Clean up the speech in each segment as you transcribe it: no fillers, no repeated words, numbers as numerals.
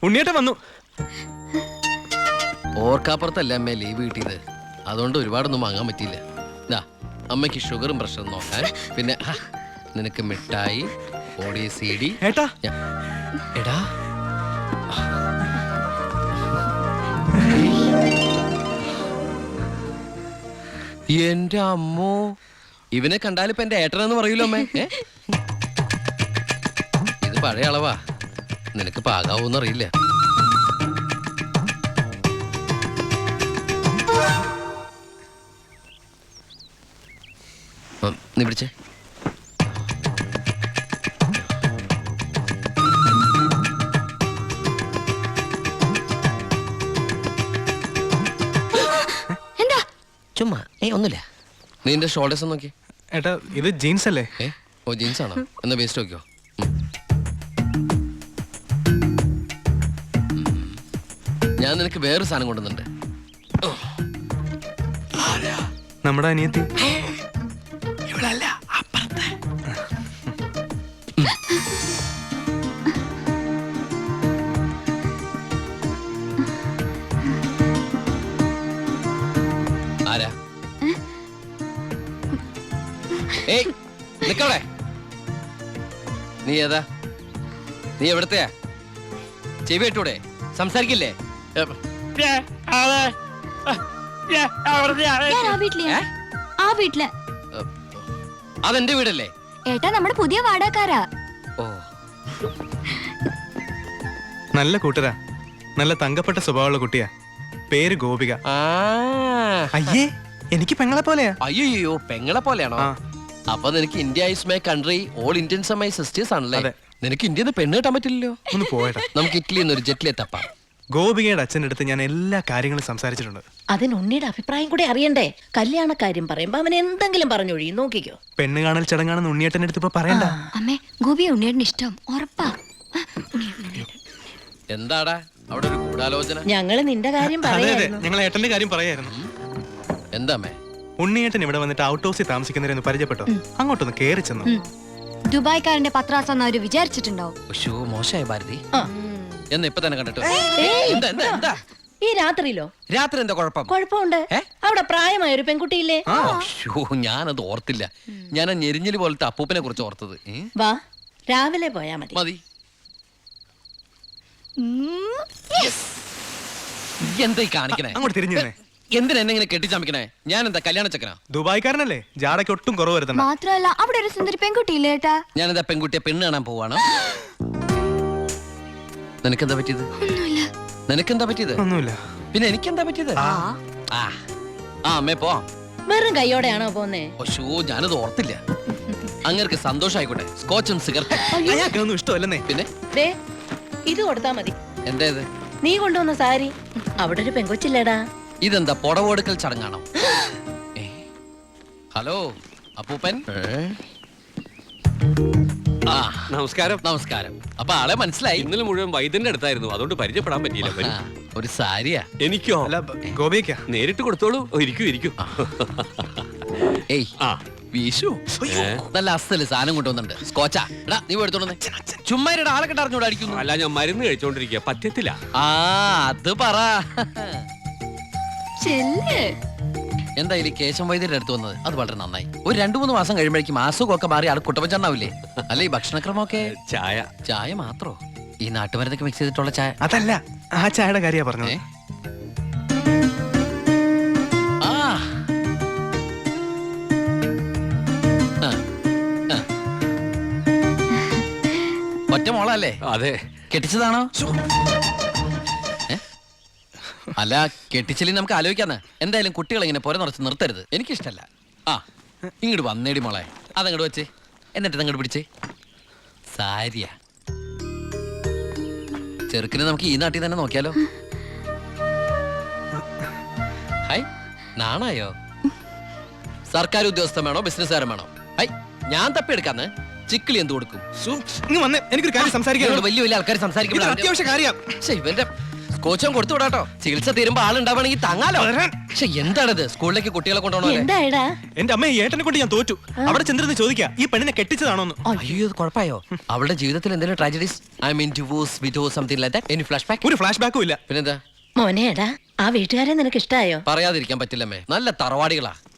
ഉണ്ണിയേട്ടൻ വന്നു. ഓർക്കാപ്പുറത്തല്ല അമ്മ ലീവ് കിട്ടിയത്, അതുകൊണ്ട് ഒരുപാടൊന്നും വാങ്ങാൻ പറ്റിയില്ല. ഇതാ അമ്മയ്ക്ക് ഷുഗറും പ്രഷറും നോക്കാൻ, പിന്നെ നിനക്ക് മിഠായി, ഓടി CD. ഏട്ടാ എടാ എന്റെ അമ്മോ, ഇവനെ കണ്ടാലിപ്പോ എന്റെ ഏട്ടനെന്ന് പറയൂലോ അമ്മേ. ഇത് പഴയ അളവാ, നിനക്ക് പാകാവൂന്ന് അറിയില്ല. നീ പിടിച്ചേ. ചുമ്മാ ഒന്നുമില്ല. നീ എന്റെ ഷോൾഡേഴ്സ് നോക്കി. ഏട്ടാ ഇത് ജീൻസ് അല്ലേ? ഓ ജീൻസ് ആണോ? എന്നാ വേസ്റ്റ് നോക്കിയോ. ഞാൻ നിനക്ക് വേറൊരു സാധനം കൊണ്ടുവന്നുണ്ട്. നമ്മുടെ അനിയത്തി. ആരാ? ഏയ് നിക്കവിടെ. നീ ഏതാ? നീ എവിടത്തെയാ? ചെവി ഇട്ടൂടെ? സംസാരിക്കില്ലേ? അതെന്റെ വീടല്ലേ? ഏട്ടാ നമ്മുടെ പുതിയ വാടകക്കാരാ. ഓ നല്ല കൂട്ടരാ, നല്ല തങ്കപ്പെട്ട സ്വഭാവമുള്ള കുട്ടിയാ. പേര് ഗോപിക. അയ്യേ എനിക്ക് പെങ്ങളെ പോലെയാ. അയ്യോ പെങ്ങളെ പോലെയാണോ? അപ്പൊ നിനക്ക് India is my country, all Indians are my sisters ആണല്ലേ? നിനക്ക് ഇന്ത്യന്ന് പെണ്ണ് കിട്ടാൻ പറ്റില്ലല്ലോ. ഒന്ന് പോയേട്ടാ, നമുക്ക് ഇറ്റലിയിൽ നിന്ന് ഒരു ജെറ്റിലെ തപ്പാം. ഗോപികയുടെ അച്ഛൻ്റെ അടുത്ത് ഞാൻ എല്ലാ കാര്യങ്ങളും സംസാരിച്ചിട്ടുണ്ട്. അതിന് ഉണ്ണിയുടെ അഭിപ്രായം കൂടെ അറിയണ്ടേ? കല്യാണ കാര്യം പറയുമ്പോ അവൻ എന്തെങ്കിലും പറഞ്ഞൊഴിയും. നോക്കിക്കോ, പെണ്ണ് കാണൽ ചടങ്ങാണെന്ന് ഉണ്ണിയേട്ടൻ്റെ അടുത്ത് ഇപ്പൊ പറയണ്ട. അമ്മേ ഗോപി ഉണ്ണിയേട്ടന് ഇഷ്ടം ഉറപ്പാ. എന്താടാ അവിടെ ഒരു ഗൂഢാലോചന? ഞങ്ങള് നിന്റെ കാര്യം അതെ അതെ, പറയായിരുന്നു. ഞങ്ങൾ ഏട്ടന്റെ കാര്യം പറയായിരുന്നു. എന്താ ഉണ്ണിയേട്ടൻ ഇവിടെ വന്നിട്ട് ഔട്ട് ഹൗസിൽ താമസിക്കുന്നവരെന്ന് പരിചയപ്പെട്ടോ. അങ്ങോട്ടൊന്ന് കേറി ചെന്നു. ദുബായ്ക്കാരന്റെ പത്രാസെന്ന് അവര് വിചാരിച്ചിട്ടുണ്ടാവും. മോശമായ ഭാരതി എന്ന് ഇപ്പൊ തന്നെ കണ്ടിട്ട്. എന്താ എന്താ എന്താ ഈ രാത്രിയിലോ? രാത്രി എന്താ കുഴപ്പം? കുഴപ്പമുണ്ട്. അവിടെ പ്രായമായ ഒരു പെൺകുട്ടിയില്ലേ? ഞാനത് ഓർത്തില്ല. ഞാൻ ആ ഞെരിഞ്ഞില് പോലത്തെ അപ്പൂപ്പനെ കുറിച്ച് ഓർത്തത്. വാ, രാവിലെ പോയാ മതി. മതി. എന്താ കാണിക്കണേ? അങ്ങോട്ട് തിരിഞ്ഞു തന്നെ. എന്തിനാ എന്നെ ഇങ്ങനെ കെട്ടിച്ചമിക്കണേ? ഞാൻ എന്താ കല്യാണ ചക്കനാ? ദുബായ്ക്കാരനല്ലേ, ജാടയ്ക്ക് ഒട്ടും കുറവ് വരുത്തണ്ട. മാത്രമല്ല അവിടെ ഒരു സുന്ദരി പെൺകുട്ടിയില്ലേ ഏട്ടാ? ഞാൻ എന്താ പെൺകുട്ടിയെ പെണ്ണ് കാണാൻ പോവാണ്? നിനക്കെന്താ പറ്റിയത്? നിനക്കെന്താ പറ്റിയത്? ഒന്നുമില്ല. പിന്നെ എനിക്കെന്താ പറ്റിയത്? അമ്മേ പോ. വെറും കൈയോടെയാണോ പോന്നേ? ഞാനത് ഓർത്തില്ല. അങ്ങേർക്ക് സന്തോഷായിക്കോട്ടെ. സ്കോച്ചും സിഗരറ്റും അയാൾക്കൊന്നും ഇഷ്ടമല്ലെന്നേ. പിന്നെ ദേ, ഇത് കൊടുത്താ മതി. എന്താ ഇത്? നീ കൊണ്ടുവന്ന സാരി. അവിടെ ഒരു പെങ്കൊച്ചില്ലേടാ. ഇതെന്താ പൊടവെടുക്കൽ ചടങ്ങാണോ? ഹലോ അപ്പൂപ്പൻ. നമസ്കാരം. നമസ്കാരം. അപ്പൊ ആളെ മനസ്സിലായി? ഇന്നലെ മുഴുവൻ വൈദ്യന്റെ അടുത്തായിരുന്നു, അതുകൊണ്ട് പരിചയപ്പെടാൻ പറ്റിയില്ല. ഒരു സാരിയാ? എനിക്കോ? അല്ല ഗോപിക്കാ. നേരിട്ട് കൊടുത്തോളൂ. ഇരിക്കൂ ഇരിക്കൂ. ഏയ് വീശു, നല്ല അസ്ഥല് സാധനം കൊണ്ടുവന്നുണ്ട്. സ്കോച്ചാ? എടാ നീ എടുത്തോണ്ടേ. ചുമ്മാ ആളെ കെട്ടറിഞ്ഞൂടെ അടിക്കുന്നു? അല്ല, ഞാൻ മരുന്ന് കഴിച്ചോണ്ടിരിക്കുക, പറ്റത്തില്ല. അത് പറ. എന്തായാലും കേശം വൈദ്യരുടെ അടുത്ത് വന്നത് അത് വളരെ നന്നായി. ഒരു 2-3 മാസം കഴിയുമ്പോഴേക്കും അസുഖമൊക്കെ മാറി ആൾ കുട്ടപ്പച്ചണ്ടാവില്ലേ? അല്ല ഈ ഭക്ഷണക്രമമൊക്കെ? ചായ. ചായ മാത്രോ? ഈ നാട്ടുമരുന്നൊക്കെ മിക്സ് ചെയ്തിട്ടുള്ള ചായ? അതല്ല, ആ ചായയുടെ കാര്യ പറഞ്ഞത്. ഒറ്റ മോളല്ലേ? അതെ. കെട്ടിച്ചതാണോ? അല്ല കെട്ടിച്ചില്ലേ നമുക്ക് ആലോചിക്കാന്ന്. എന്തായാലും കുട്ടികളെ ഇങ്ങനെ പുര നിറച്ച് നിർത്തരുത്, എനിക്കിഷ്ടല്ല. ഇങ്ങോട്ട് വന്നേടി മോളെ. അതങ്ങോട്ട് വെച്ചേ, എന്നിട്ട് അങ്ങോട്ട് പിടിച്ചേ. സാരിയാ ചെറുക്കിനെ നമുക്ക് ഈ നാട്ടിൽ തന്നെ നോക്കിയാലോ? ഹൈ നാണായോ? സർക്കാർ ഉദ്യോഗസ്ഥൻ വേണോ ബിസിനസ്സുകാരൻ വേണോ? ഹൈ ഞാൻ തപ്പിയെടുക്കാന്ന്. ചിക്കിളി എന്ത് കൊടുക്കും? എനിക്കൊരു കാര്യം സംസാരിക്കാൻ. വലിയ വലിയ ആൾക്കാർ സംസാരിക്കുമ്പോൾ അത്യാവശ്യ കാര്യം. ഇവന്റെ ഗ്ലൂക്കോച്ചും കൊടുത്തു വിടാട്ടോ. ചികിത്സ തീരുമ്പോ ആളുണ്ടാവണമെങ്കിൽ താങ്ങാലോ. പക്ഷെ എന്താണിത്, സ്കൂളിലേക്ക് കുട്ടികളെ കൊണ്ടുപോകണോ? എന്തായടാ? എന്റെ അമ്മ ഏട്ടനെ കൊണ്ട് ഞാൻ തോറ്റു. അവിടെ ചെന്നിരുന്ന് ചോദിക്കാ ഈ പെണ്ണിനെ കെട്ടിച്ചതാണോന്ന്. അയ്യോ ഇത് കുഴപ്പമായോ? അവളുടെ ജീവിതത്തിൽ എന്തെങ്കിലും tragedies, I mean divorce, widow, something like that? Any flash back? ഒരു ഫ്ലാഷ് ബാക്കും ഇല്ല. പിന്നെന്താ? മോനേടാ, ആ വീട്ടുകാരെ നിനക്ക് ഇഷ്ടായോ? പറയാതിരിക്കാൻ പറ്റില്ലമ്മേ, നല്ല തറവാടികളാ.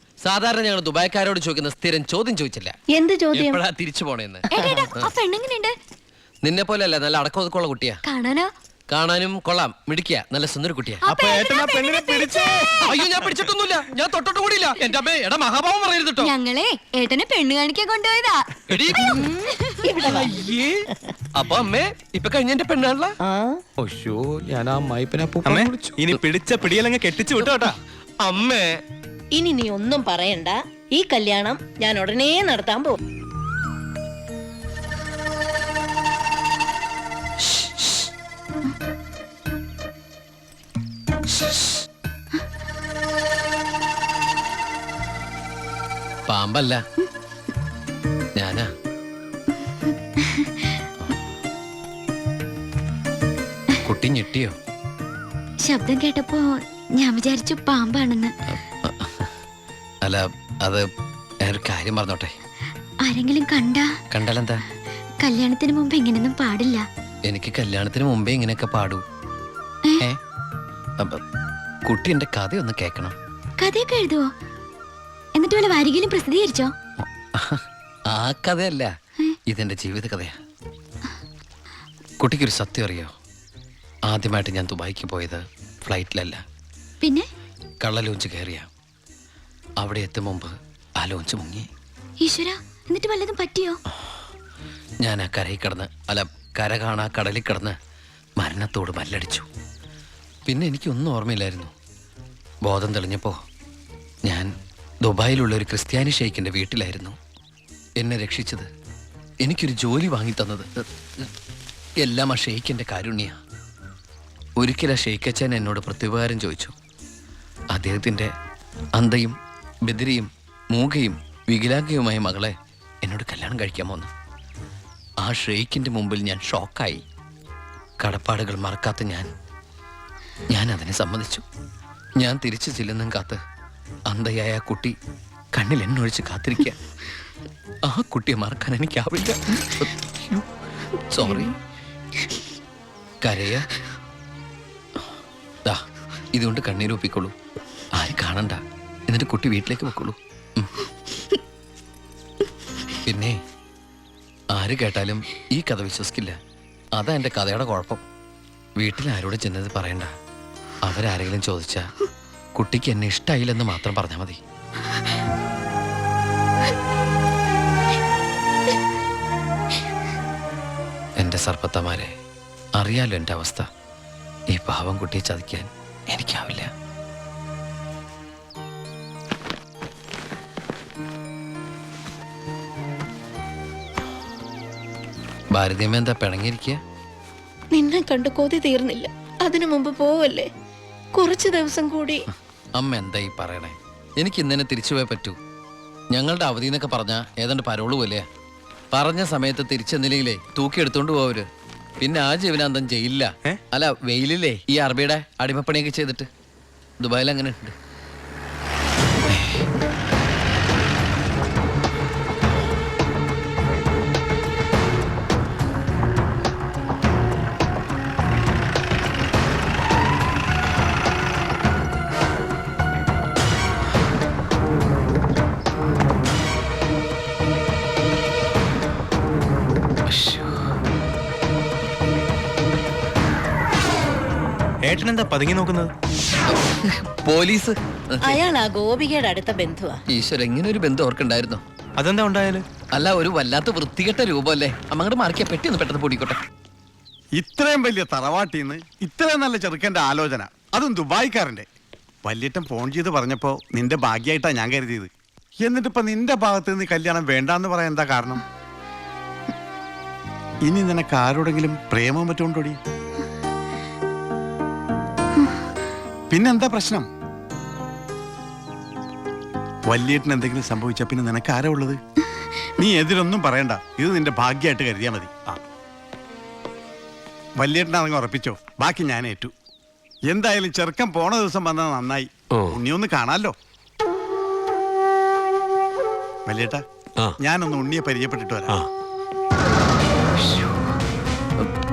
സാധാരണ ഞങ്ങൾ ദുബായ്ക്കാരോട് ചോദിക്കുന്ന സ്ഥിരം ചോദ്യം ചോദിച്ചില്ല, എന്ത് ചോദ്യം? എപ്പോഴാ തിരിച്ചു പോണേന്ന്. ഏട്ടാ ആ പെണ്ണെങ്ങനെയുണ്ട്? നിന്നെ പോലെ അല്ല, നല്ല അടക്കമൊതുക്കമുള്ള കുട്ടിയാ. കാണാനോ? കാണാനും കൊള്ളാം, മിടിക്കുക, നല്ല സുന്ദര കുട്ടിയാ. അപ്പൊ ഏട്ടൻ ആ പെണ്ണിനെ പിടിച്ചേ. അയ്യോ ഞാൻ പിടിച്ചിട്ടൊന്നുമില്ല, ഞാൻ തൊട്ടിട്ട് കൂടിയില്ല. എന്റെ അമ്മേ, എടാ മഹാഭാവം പറയരുത് കേട്ടോ. ഞങ്ങളെ ഏട്ടനെ പെണ്ണ് കാണിക്കാൻ കൊണ്ടുപോയതാ. എടീ. ഇവിടെ വാ. അയ്യേ. അപ്പൊ അമ്മേ ഇപ്പൊ കഴിഞ്ഞ എന്റെ പെണ്ണാണല്ലോ. ആ, ഞാൻ ആ അമ്മായിപ്പനെ അമ്മേ ഇനി പിടിച്ച പിടിയലങ്ങ് കെട്ടിച്ചു വിട്ടോട്ടാ. അമ്മേ ഇനി നീ ഒന്നും പറയണ്ട. ഈ കല്യാണം ഞാൻ ഉടനെ നടത്താൻ പോകും. പാമ്പല്ല, ഞാനാ. കുട്ടി ഞെട്ടിയോ? ശബ്ദം കേട്ടപ്പോ ഞാൻ വിചാരിച്ചു പാമ്പാണെന്ന്. അല്ല, അത് ഒരു കാര്യം പറഞ്ഞോട്ടെ. ആരെങ്കിലും കണ്ടാ? കണ്ടാലെന്താ? കല്യാണത്തിന് മുമ്പ് ഇങ്ങനെയൊന്നും പാടില്ല. എനിക്ക് കല്യാണത്തിന് മുമ്പേ ഇങ്ങനെയൊക്കെ പാടൂ. ഏ? അപ്പൊ കുട്ടി എന്റെ കഥയൊന്ന് കേക്കണം. കഥയൊക്കെ എഴുതുവോ? എന്നിട്ട് വല്ല വാരികയിലും പ്രസിദ്ധീകരിച്ചോ? ആ കഥയല്ല, ഇതെന്റെ ജീവിത കഥയാ. കുട്ടിക്കൊരു സത്യം അറിയോ? ആദ്യമായിട്ട് ഞാൻ ദുബായിക്ക് പോയത് ഫ്ലൈറ്റിലല്ല, പിന്നെ കള്ള ലോഞ്ച് കയറിയ. അവിടെ എത്തും മുമ്പ് ആ ലോഞ്ച് മുങ്ങി. ഈശ്വര, എന്നിട്ട് വല്ലതും പറ്റിയോ? ഞാൻ ആ കരയിൽ കിടന്ന്, അല്ല കര കാണാ കടലിൽ കിടന്ന് മരണത്തോട് മല്ലടിച്ചു. പിന്നെ എനിക്കൊന്നും ഓർമ്മയില്ലായിരുന്നു. ബോധം തെളിഞ്ഞപ്പോൾ ഞാൻ ദുബായിലുള്ള ഒരു ക്രിസ്ത്യാനി ഷെയ്ഖിൻ്റെ വീട്ടിലായിരുന്നു. എന്നെ രക്ഷിച്ചത്, എനിക്കൊരു ജോലി വാങ്ങിത്തന്നത് എല്ലാം ആ ഷെയ്ഖിൻ്റെ കാരുണ്യ. ഒരിക്കൽ ആ ഷെയ്ഖച്ചൻ എന്നോട് പ്രത്യുപകാരം ചോദിച്ചു. അദ്ദേഹത്തിൻ്റെ അന്ധയും ബദിരിയും മൂകയും വികലാംഗയുമായ മകളെ എന്നോട് കല്യാണം കഴിക്കാമോന്ന്. ആ ഷെയ്ഖിൻ്റെ മുമ്പിൽ ഞാൻ ഷോക്കായി. കടപ്പാടുകൾ മറക്കാത്ത ഞാൻ അതിനെ സമ്മതിച്ചു. ഞാൻ തിരിച്ചു ചെല്ലുന്നും കാത്ത് അന്ധയായ ആ കുട്ടി കണ്ണിൽ എണ്ണൊഴിച്ച് കാത്തിരിക്കുക. ആ കുട്ടിയെ മറക്കാൻ എനിക്കാവില്ല. സോറി. കരയ ഇതുകൊണ്ട് കണ്ണീരൊപ്പിക്കോളൂ, ആരും കാണണ്ട. എന്നിട്ട് കുട്ടി വീട്ടിലേക്ക് വെക്കോളൂ. പിന്നെ ആര് കേട്ടാലും ഈ കഥ വിശ്വസിക്കില്ല. അതാ എൻ്റെ കഥയുടെ കുഴപ്പം. വീട്ടിൽ ആരോട് ചെന്നത് പറയണ്ട. അവരാരെങ്കിലും ചോദിച്ചാ കുട്ടിക്ക് എന്നെ ഇഷ്ടായില്ലെന്ന് മാത്രം പറഞ്ഞാൽ മതി. എൻ്റെ സർപ്പത്തമാരെ, അറിയാലോ എൻ്റെ അവസ്ഥ. ഈ പാവം കുട്ടിയെ ചതിക്കാൻ എനിക്കാവില്ല. ഭാരതീയമ്മ എന്താ പിണങ്ങിയിരിക്കുക? നിന്നെ കണ്ട് കൊതി തീർന്നില്ല. അതിനു മുമ്പ് പോവല്ലേ, കുറച്ചു ദിവസം കൂടി. അമ്മ എന്താ ഈ പറയണേ? എനിക്ക് ഇന്നെ തിരിച്ചു പോയേ പറ്റൂ. ഞങ്ങളുടെ അവധി എന്നൊക്കെ പറഞ്ഞ ഏതാണ്ട് പരോള് പോലെയാ. പറഞ്ഞ സമയത്ത് തിരിച്ചെന്നില്ലെങ്കിലേ തൂക്കിയെടുത്തോണ്ട് പോവര്. പിന്നെ ആ ജീവനാന്തം ജയിലില്ല. അല്ല വെയിലില്ലേ, ഈ അറബിയുടെ അടിമപ്പണിയൊക്കെ ചെയ്തിട്ട്. ദുബായിൽ അങ്ങനെ ഉണ്ട്. ഏട്ടനെന്താ പതുങ്ങി നോക്കുന്നത്? പോലീസ്. അയാൾ ആ ഗോപികയുടെ അടുത്ത ബന്ധുവാ. ഈശ്വര, ഇങ്ങനെ ഒരു ബന്ധം ഓർക്കുണ്ടായിരുന്നോ? അതെന്താ ഉണ്ടായാല്? അല്ല, ഒരു വല്ലാത്ത വൃത്തികെട്ട രൂപമല്ലേ. അമ്മങ്ങോട്ട് മാറിക്കാ, പെട്ടി ഒന്ന് പെട്ടെന്ന് പൊടിക്കോട്ടെ. ഇത്രയും വലിയ തറവാട്ടിന്ന് ഇത്രയും നല്ല ചെറുക്കന്റെ ആലോചന, അതും ദുബായിക്കാരന്റെ. വല്യേട്ടൻ ഫോൺ ചെയ്ത് പറഞ്ഞപ്പോ നിന്റെ ഭാഗ്യമായിട്ടാ ഞാൻ കരുതിയത്. എന്നിട്ടിപ്പോ നിന്റെ ഭാഗത്ത് നിന്ന് കല്യാണം വേണ്ടാന്ന് പറയാൻ എന്താ കാരണം? ഇനി നിനക്ക് ആരോടെങ്കിലും പ്രേമം പറ്റുകൊണ്ടോടി? പിന്നെന്താ പ്രശ്നം? വല്യേട്ടന് എന്തെങ്കിലും സംഭവിച്ചാ പിന്നെ നിനക്ക് ആരാ ഉള്ളത്? നീ എതിരൊന്നും പറയണ്ട, ഇത് നിന്റെ ഭാഗ്യമായിട്ട് കരുതിയാ മതി. ആ, വല്യേട്ടനാണെങ്കിൽ ഉറപ്പിച്ചോ, ബാക്കി ഞാൻ ഏറ്റു. എന്തായാലും ചെറുക്കൻ പോണ ദിവസം വന്നത് നന്നായി. ഉണ്ണിയൊന്ന് കാണാലോ. വലിയേട്ടാ, ഞാനൊന്ന് ഉണ്ണിയെ പരിചയപ്പെട്ടിട്ട് വരാം.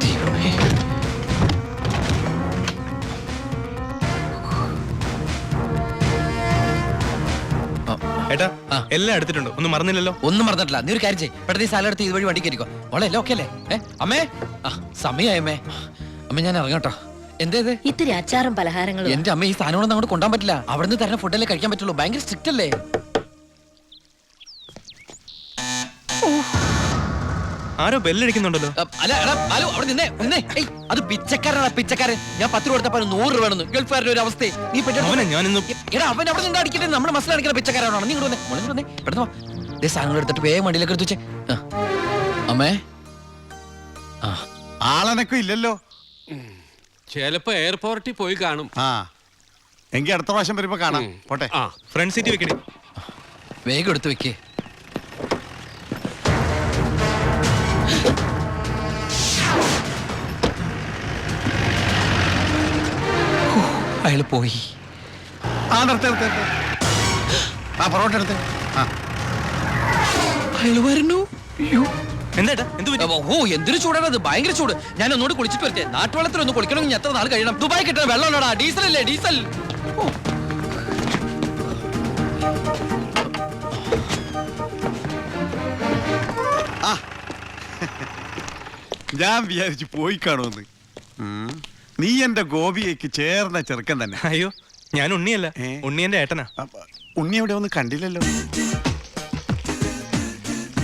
ദൈവമേ. ഏട്ടാ എല്ലാം എടുത്തിട്ടുണ്ടോ? ഒന്നും മറന്നില്ലല്ലോ? ഒന്നും മറന്നിട്ടില്ല. നീ ഒരു കാര്യം ചെയ്യ്, പെട്ടെന്ന് ഈ സാലം എടുത്ത് ഇതുവഴി വണ്ടി കയറിക്കോ. മോളെ എല്ലാം ഓക്കെ അല്ലേ? അമ്മേ, സമയമായി അമ്മേ. അമ്മ ഞാൻ ഇറങ്ങട്ടോ. എന്തേത്? ഇത്തിരി അച്ചാറും പലഹാരങ്ങളും. എന്റെ അമ്മ ഈ സാധനങ്ങളൊന്നും അങ്ങോട്ട് കൊണ്ടാൻ പറ്റില്ല. അവിടെ നിന്ന് തരുന്ന ഫുഡല്ലേ കഴിക്കാൻ പറ്റുള്ളൂ. ഭയങ്കര സ്ട്രിക്റ്റ് അല്ലേ? ആരോ ബെല്ലടിക്കുന്നുണ്ടല്ലോ. അല്ല എടാ, ഹലോ, അവിടെ നിന്നേ നിന്നേ. ഏയ്, അത് പിച്ചക്കാരനാ, പിച്ചക്കാരൻ. ഞാൻ 10 രൂപ കൊടുത്തപ്പോ 100 രൂപ വേണമെന്ന്. ഗൾഫുകാരുടെ ഒരു അവസ്ഥ നീ അവനെ ഞാനിന്ന് എടാ, അവൻ അവിടെ നിന്ന് അടിക്കട്ടെ. നമ്മുടെ മസിൽ അടിക്കുന്ന പിച്ചക്കാരാണോ? നീ ഇങ്ങോട്ട് വന്നേ, വന്നേ, പെട്ടെന്ന് വാ. ദേ സാധനങ്ങൾ എടുത്തിട്ട് വേഗം വണ്ടിയിലേക്ക് എടുത്ത് വെച്ചേ. അമ്മേ. ആളനക്കം ഇല്ലല്ലോ. ചിലപ്പോ എയർപോർട്ടിൽ പോയി കാണും. ആ, എങ്കിൽ അടുത്ത പ്രാവശ്യം വരുമ്പോ കാണാം. പോട്ടെ. ആ ഫ്രണ്ട് സീറ്റ് വെക്കണേ. വേഗം എടുത്ത് വെക്കേ. അയാള് പോയി. ആ, നിർത്ത് നിർത്ത് നിർത്ത്. ആ, പൊറോട്ട എടുത്ത്. ആ, അയാള് വരുന്നു. അയ്യോ. എന്താ എന്ത് പറ്റി? ഓ, എന്തൊരു ചൂടാണത്, ഭയങ്കര ചൂട്. ഞാൻ ഒന്നുകൂടി കുളിച്ചിട്ട് വരട്ടെ. നാട്ടുവെള്ളത്തിൽ ഒന്ന് കുളിക്കണമെങ്കിൽ എത്ര നാൾ കഴിയണം? ദുബായ് കിട്ടുന്ന വെള്ളമല്ലടാ, ഡീസൽ അല്ലേ, ഡീസൽ. ഓ. ആ. ഞാൻ വിചാരിച്ചു പോയി കാണുമെന്ന്. നീ എന്റെ ഗോപിയേക്ക് ചേർന്ന ചെറുക്കൻ തന്നെ. അയ്യോ, ഞാൻ ഉണ്ണിയല്ല, ഉണ്ണി എന്റെ ഏട്ടനാ. ഉണ്ണി എവിടെ ഒന്നും കണ്ടില്ലല്ലോ.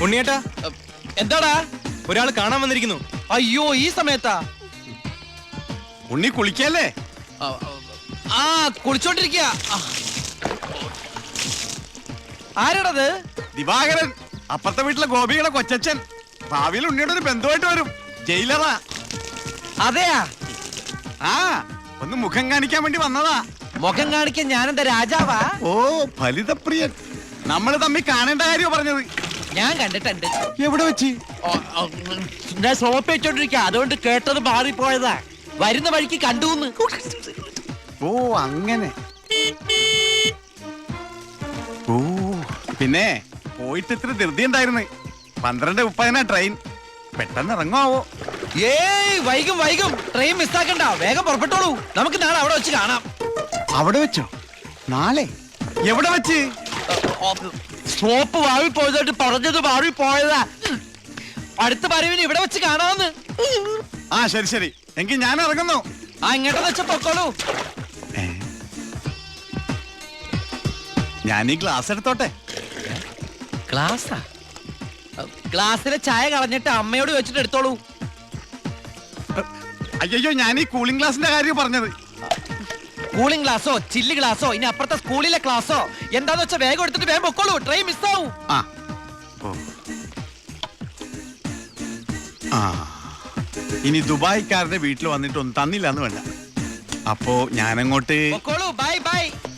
ഉണ്ണിയേട്ടാ, എന്താടാ? ഒരാൾ കാണാൻ വന്നിരിക്കുന്നു. അയ്യോ, ഈ സമയത്താ? ഉണ്ണി കുളിക്കല്ലേ? ആ, കുളിച്ചോണ്ടിരിക്കുക. ആരാടത്? ദിവാകരൻ, അപ്പുറത്തെ വീട്ടിലെ ഗോപിയുടെ കൊച്ചച്ഛൻ. ഭാവിയിൽ ഉണ്ണിയുടെ ഒരു ബന്ധുവായിട്ട് വരും. ജയിലറാ. അതെയാ? ആ, ഒന്ന് മുഖം കാണിക്കാൻ വേണ്ടി വന്നതാ. മുഖം കാണിക്കാൻ ഞാനെന്താ രാജാവാ? ഓ, ഫലിതപ്രിയൻ. നമ്മൾ തമ്മിൽ കാണേണ്ട കാര്യം പറഞ്ഞത്. ഞാൻ കണ്ടിട്ടുണ്ട്. എവിടെ വെച്ച്? ഞാൻ സോപ്പ് വെച്ചോണ്ടിരിക്കുക, അതുകൊണ്ട് കേട്ടത് മാറിപ്പോയതാ. വരുന്ന വഴിക്ക് കണ്ടുന്ന്. ഓ, അങ്ങനെ. ഓ, പിന്നെ പോയിട്ട് ഇത്ര ധൃതി ഉണ്ടായിരുന്നു. 12:30 ട്രെയിൻ. പെട്ടെന്ന് ഇറങ്ങുമാവോ? ഏയ്, വൈകും വൈകും. ട്രെയിൻ മിസ്സാക്കണ്ട, വേഗം പുറപ്പെട്ടോളൂ. നമുക്ക് നാളെ അവിടെ വെച്ച് കാണാം. അവിടെ വെച്ചോ? നാളെ എവിടെ വെച്ച്? സോപ്പ് വാഴി പോയതായിട്ട് പറഞ്ഞത് മാറി പോയതാ. അടുത്ത വരവിന് ഇവിടെ വെച്ച് കാണാമെന്ന്. ആ, ശരി ശരി, എങ്കിൽ ഞാൻ ഇറങ്ങുന്നു. ആ, ഇങ്ങോട്ടെന്ന് വെച്ചാ പൊക്കോളൂ. ഞാൻ ഈ ഗ്ലാസ് എടുത്തോട്ടെ. ഗ്ലാസ്സാ? ഗ്ലാസ്സിലെ ചായ കളഞ്ഞിട്ട് അമ്മയോട് വെച്ചിട്ട് എടുത്തോളൂ. അയ്യോ, ഞാൻ ഈ കൂളിംഗ് ഗ്ലാസിന്റെ കാര്യം പറഞ്ഞത്. കൂളിംഗ് ഗ്ലാസോ ചില്ല് ഗ്ലാസോ ഇനി അപ്പുറത്തെ സ്കൂളിലെ ക്ലാസ്സോ എന്താന്ന് വെച്ചാൽ വേഗം എടുത്തിട്ട് വേഗം പൊക്കോളൂ. ട്രെയിൻ മിസ്സാവും. ആ, ഓ, ആ, ഇനി ദുബായിക്കാരുടെ വീട്ടിൽ വന്നിട്ടൊന്നും തന്നില്ല എന്ന് വേണ്ട. അപ്പോ ഞാനങ്ങോട്ട്. പൊക്കോളൂ,